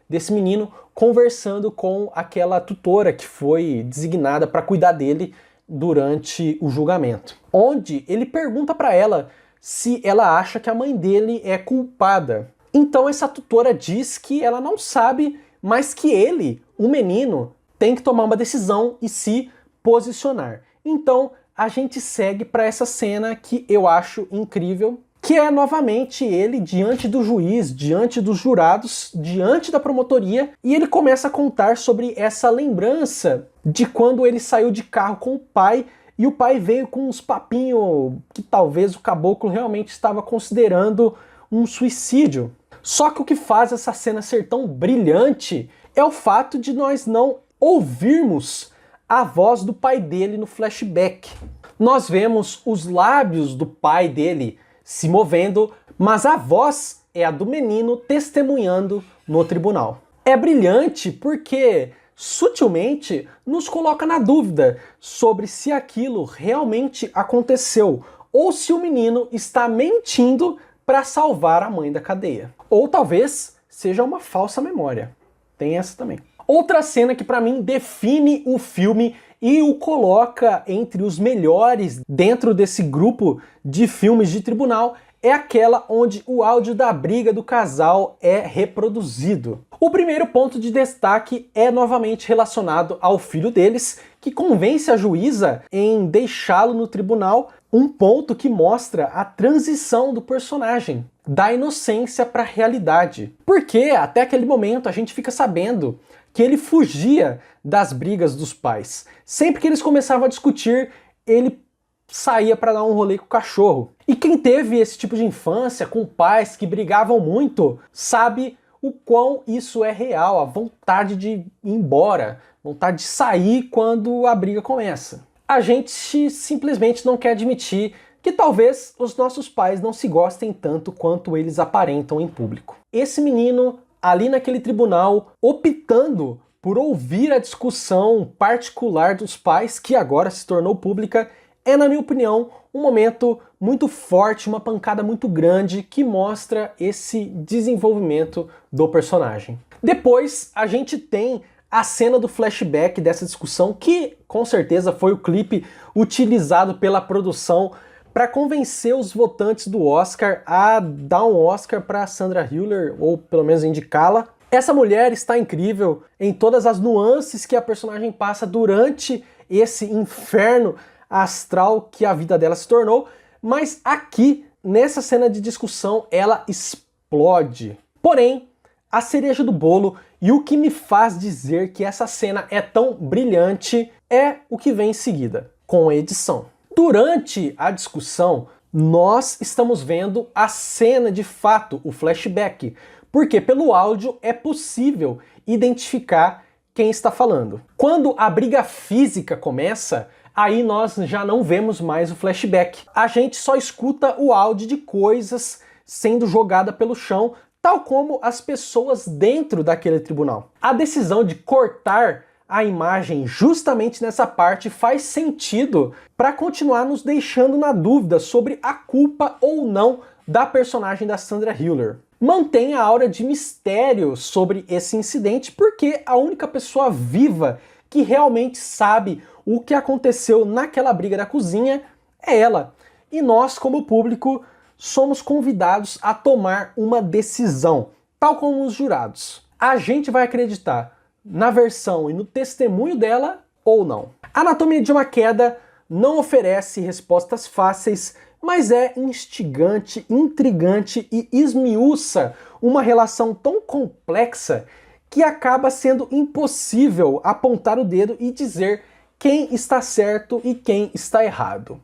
desse menino, conversando com aquela tutora que foi designada para cuidar dele durante o julgamento. Onde ele pergunta para ela se ela acha que a mãe dele é culpada. Então essa tutora diz que ela não sabe, mas que ele, o menino, tem que tomar uma decisão e se posicionar. Então a gente segue para essa cena que eu acho incrível, que é novamente ele diante do juiz, diante dos jurados, diante da promotoria, e ele começa a contar sobre essa lembrança de quando ele saiu de carro com o pai, e o pai veio com uns papinhos que talvez o caboclo realmente estava considerando um suicídio. Só que o que faz essa cena ser tão brilhante é o fato de nós não ouvirmos a voz do pai dele no flashback. Nós vemos os lábios do pai dele se movendo, mas a voz é a do menino testemunhando no tribunal. É brilhante porque sutilmente nos coloca na dúvida sobre se aquilo realmente aconteceu ou se o menino está mentindo para salvar a mãe da cadeia. Ou talvez seja uma falsa memória. Tem essa também. Outra cena que para mim define o filme e o coloca entre os melhores dentro desse grupo de filmes de tribunal é aquela onde o áudio da briga do casal é reproduzido. O primeiro ponto de destaque é novamente relacionado ao filho deles, que convence a juíza em deixá-lo no tribunal, um ponto que mostra a transição do personagem, da inocência para a realidade. Porque até aquele momento a gente fica sabendo que ele fugia das brigas dos pais. Sempre que eles começavam a discutir, ele saía para dar um rolê com o cachorro. E quem teve esse tipo de infância com pais que brigavam muito, sabe o quão isso é real, a vontade de ir embora, vontade de sair quando a briga começa. A gente simplesmente não quer admitir que talvez os nossos pais não se gostem tanto quanto eles aparentam em público. Esse menino ali naquele tribunal, optando por ouvir a discussão particular dos pais, que agora se tornou pública, é, na minha opinião, um momento muito forte, uma pancada muito grande que mostra esse desenvolvimento do personagem. Depois, a gente tem a cena do flashback dessa discussão, que com certeza foi o clipe utilizado pela produção para convencer os votantes do Oscar a dar um Oscar para Sandra Hüller, ou pelo menos indicá-la. Essa mulher está incrível em todas as nuances que a personagem passa durante esse inferno astral que a vida dela se tornou, mas aqui, nessa cena de discussão, ela explode. Porém, a cereja do bolo e o que me faz dizer que essa cena é tão brilhante é o que vem em seguida, com a edição. Durante a discussão, nós estamos vendo a cena de fato, o flashback, porque pelo áudio é possível identificar quem está falando. Quando a briga física começa, aí nós já não vemos mais o flashback. A gente só escuta o áudio de coisas sendo jogada pelo chão, tal como as pessoas dentro daquele tribunal. A decisão de cortar a imagem justamente nessa parte faz sentido para continuar nos deixando na dúvida sobre a culpa ou não da personagem da Sandra Hüller. Mantém a aura de mistério sobre esse incidente porque a única pessoa viva que realmente sabe o que aconteceu naquela briga da cozinha é ela. E nós, como público, somos convidados a tomar uma decisão, tal como os jurados. A gente vai acreditar na versão e no testemunho dela ou não. Anatomia de uma Queda não oferece respostas fáceis, mas é instigante, intrigante e esmiuça uma relação tão complexa que acaba sendo impossível apontar o dedo e dizer quem está certo e quem está errado.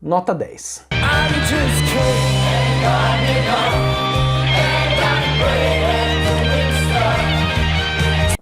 Nota 10.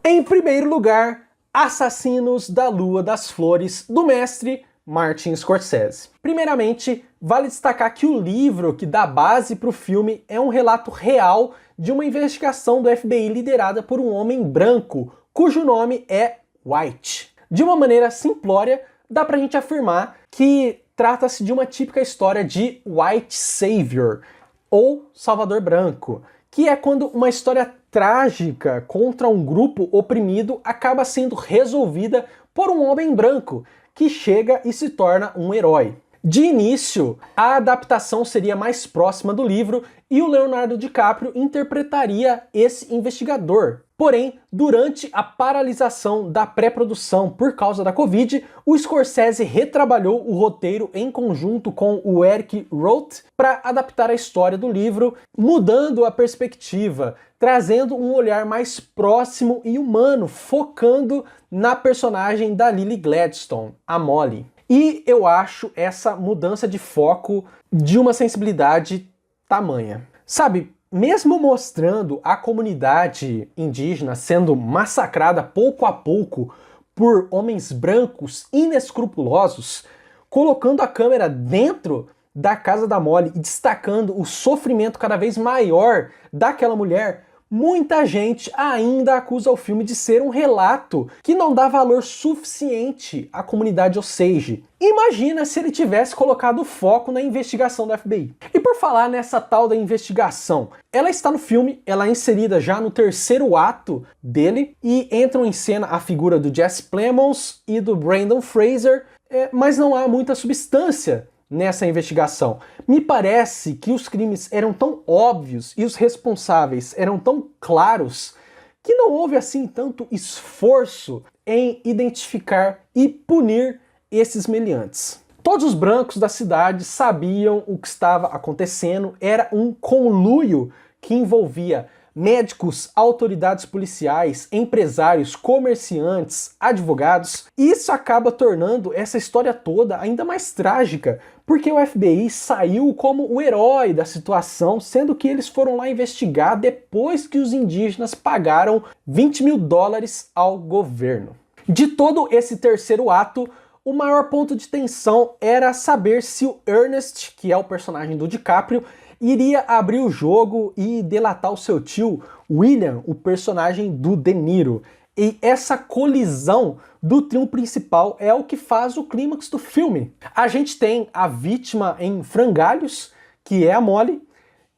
Em primeiro lugar, Assassinos da Lua das Flores, do mestre Martin Scorsese. Primeiramente, vale destacar que o livro que dá base para o filme é um relato real de uma investigação do FBI liderada por um homem branco, cujo nome é White. De uma maneira simplória, dá pra gente afirmar que trata-se de uma típica história de White Savior, ou Salvador Branco, que é quando uma história trágica contra um grupo oprimido acaba sendo resolvida por um homem branco, que chega e se torna um herói. De início, a adaptação seria mais próxima do livro e o Leonardo DiCaprio interpretaria esse investigador. Porém, durante a paralisação da pré-produção por causa da Covid, o Scorsese retrabalhou o roteiro em conjunto com o Eric Roth para adaptar a história do livro, mudando a perspectiva, trazendo um olhar mais próximo e humano, focando na personagem da Lily Gladstone, a Molly. E eu acho essa mudança de foco de uma sensibilidade tamanha. Sabe, mesmo mostrando a comunidade indígena sendo massacrada pouco a pouco por homens brancos inescrupulosos, colocando a câmera dentro da casa da Molly e destacando o sofrimento cada vez maior daquela mulher, muita gente ainda acusa o filme de ser um relato que não dá valor suficiente à comunidade Osage. Imagina se ele tivesse colocado foco na investigação do FBI. E por falar nessa tal da investigação, ela está no filme, ela é inserida já no terceiro ato dele, e entram em cena a figura do Jesse Plemons e do Brendan Fraser, mas não há muita substância nessa investigação. Me parece que os crimes eram tão óbvios e os responsáveis eram tão claros que não houve assim tanto esforço em identificar e punir esses meliantes. Todos os brancos da cidade sabiam o que estava acontecendo, era um conluio que envolvia médicos, autoridades policiais, empresários, comerciantes, advogados. Isso acaba tornando essa história toda ainda mais trágica, porque o FBI saiu como o herói da situação, sendo que eles foram lá investigar depois que os indígenas pagaram $20 mil ao governo. De todo esse terceiro ato, o maior ponto de tensão era saber se o Ernest, que é o personagem do DiCaprio, iria abrir o jogo e delatar o seu tio, William, o personagem do De Niro. E essa colisão do trio principal é o que faz o clímax do filme. A gente tem a vítima em frangalhos, que é a Molly,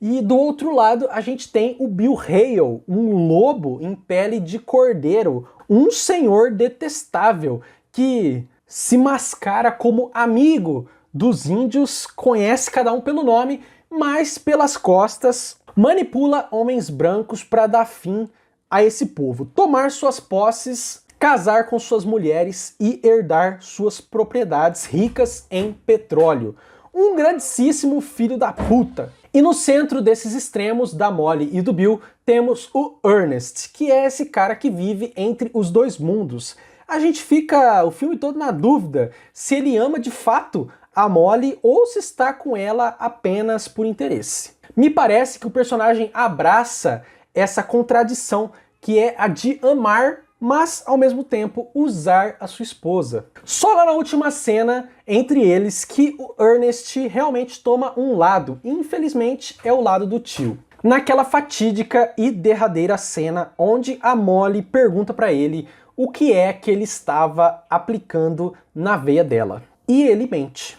e do outro lado a gente tem o Bill Hale, um lobo em pele de cordeiro, um senhor detestável que se mascara como amigo dos índios, conhece cada um pelo nome, mas pelas costas manipula homens brancos para dar fim a esse povo, tomar suas posses, casar com suas mulheres e herdar suas propriedades ricas em petróleo. Um grandíssimo filho da puta. E no centro desses extremos, da Molly e do Bill, temos o Ernest, que é esse cara que vive entre os dois mundos. A gente fica o filme todo na dúvida se ele ama de fato a Molly ou se está com ela apenas por interesse. Me parece que o personagem abraça essa contradição, que é a de amar, mas ao mesmo tempo usar a sua esposa. Só lá na última cena entre eles que o Ernest realmente toma um lado, e infelizmente é o lado do tio. Naquela fatídica e derradeira cena onde a Molly pergunta para ele o que é que ele estava aplicando na veia dela. E ele mente.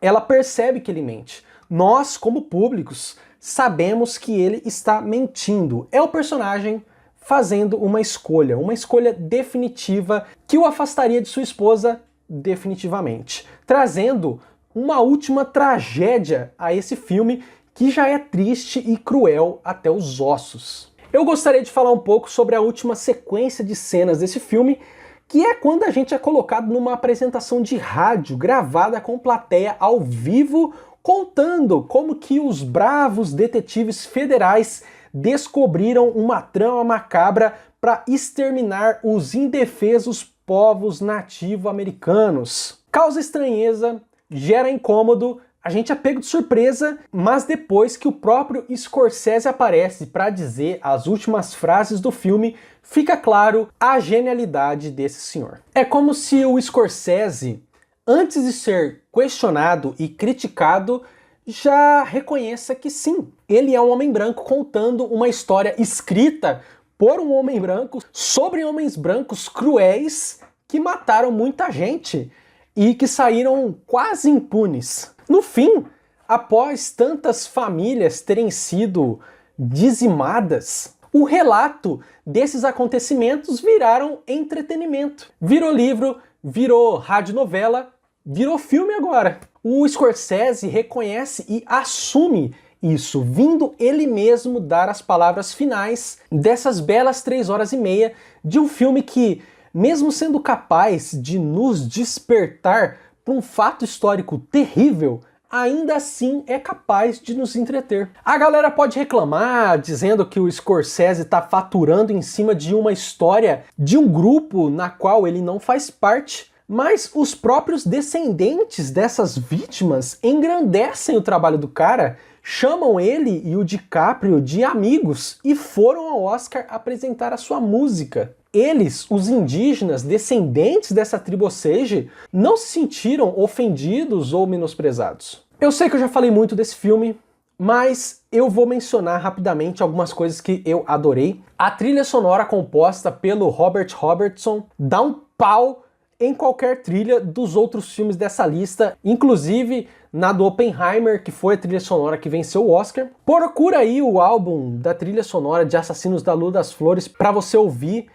Ela percebe que ele mente. Nós, como públicos, sabemos que ele está mentindo. É o personagem fazendo uma escolha definitiva que o afastaria de sua esposa definitivamente, trazendo uma última tragédia a esse filme que já é triste e cruel até os ossos. Eu gostaria de falar um pouco sobre a última sequência de cenas desse filme, que é quando a gente é colocado numa apresentação de rádio gravada com plateia ao vivo, contando como que os bravos detetives federais descobriram uma trama macabra para exterminar os indefesos povos nativo-americanos. Causa estranheza, gera incômodo, a gente é pego de surpresa, mas depois que o próprio Scorsese aparece para dizer as últimas frases do filme, fica claro a genialidade desse senhor. É como se o Scorsese, antes de ser questionado e criticado, já reconheça que sim, ele é um homem branco contando uma história escrita por um homem branco sobre homens brancos cruéis que mataram muita gente e que saíram quase impunes. No fim, após tantas famílias terem sido dizimadas, o relato desses acontecimentos viraram entretenimento. Virou livro, virou radionovela, virou filme agora. O Scorsese reconhece e assume isso, vindo ele mesmo dar as palavras finais dessas belas 3h30 de um filme que, mesmo sendo capaz de nos despertar para um fato histórico terrível, ainda assim é capaz de nos entreter. A galera pode reclamar, dizendo que o Scorsese está faturando em cima de uma história de um grupo na qual ele não faz parte, mas os próprios descendentes dessas vítimas engrandecem o trabalho do cara, chamam ele e o DiCaprio de amigos e foram ao Oscar apresentar a sua música. Eles, os indígenas, descendentes dessa tribo Osage, não se sentiram ofendidos ou menosprezados. Eu sei que eu já falei muito desse filme, mas eu vou mencionar rapidamente algumas coisas que eu adorei. A trilha sonora composta pelo Robert Robertson dá um pau em qualquer trilha dos outros filmes dessa lista, inclusive na do Oppenheimer, que foi a trilha sonora que venceu o Oscar. Procura aí o álbum da trilha sonora de Assassinos da Lua das Flores para você ouvir,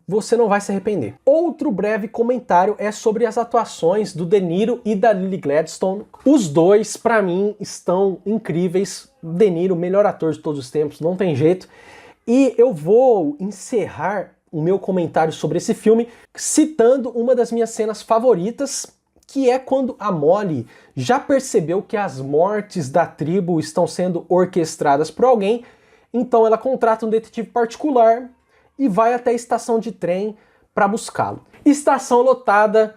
você não vai se arrepender. Outro breve comentário é sobre as atuações do De Niro e da Lily Gladstone. Os dois, para mim, estão incríveis. De Niro, melhor ator de todos os tempos, não tem jeito. E eu vou encerrar o meu comentário sobre esse filme citando uma das minhas cenas favoritas, que é quando a Molly já percebeu que as mortes da tribo estão sendo orquestradas por alguém, então ela contrata um detetive particular e vai até a estação de trem para buscá-lo. Estação lotada,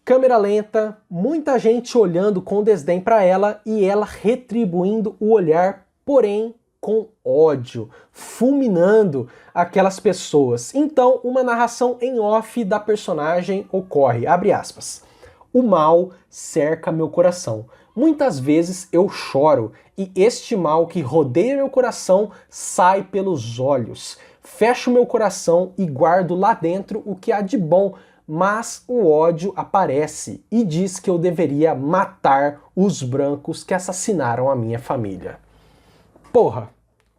câmera lenta, muita gente olhando com desdém para ela e ela retribuindo o olhar, porém com ódio, fulminando aquelas pessoas. Então, uma narração em off da personagem ocorre, abre aspas. O mal cerca meu coração. Muitas vezes eu choro e este mal que rodeia meu coração sai pelos olhos. Fecho meu coração e guardo lá dentro o que há de bom, mas o ódio aparece e diz que eu deveria matar os brancos que assassinaram a minha família. Porra,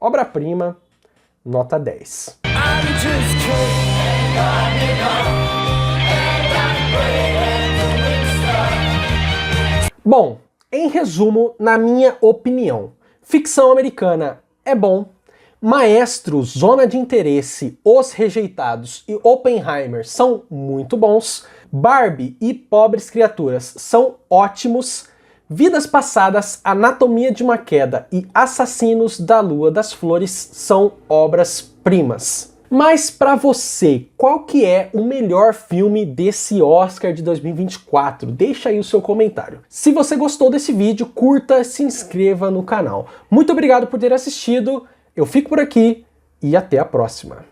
obra-prima, nota 10. Bom, em resumo, na minha opinião, ficção americana é bom, Maestro, Zona de Interesse, Os Rejeitados e Oppenheimer são muito bons, Barbie e Pobres Criaturas são ótimos, Vidas Passadas, Anatomia de uma Queda e Assassinos da Lua das Flores são obras-primas. Mas para você, qual que é o melhor filme desse Oscar de 2024? Deixa aí o seu comentário. Se você gostou desse vídeo, curta, se inscreva no canal. Muito obrigado por ter assistido, eu fico por aqui e até a próxima.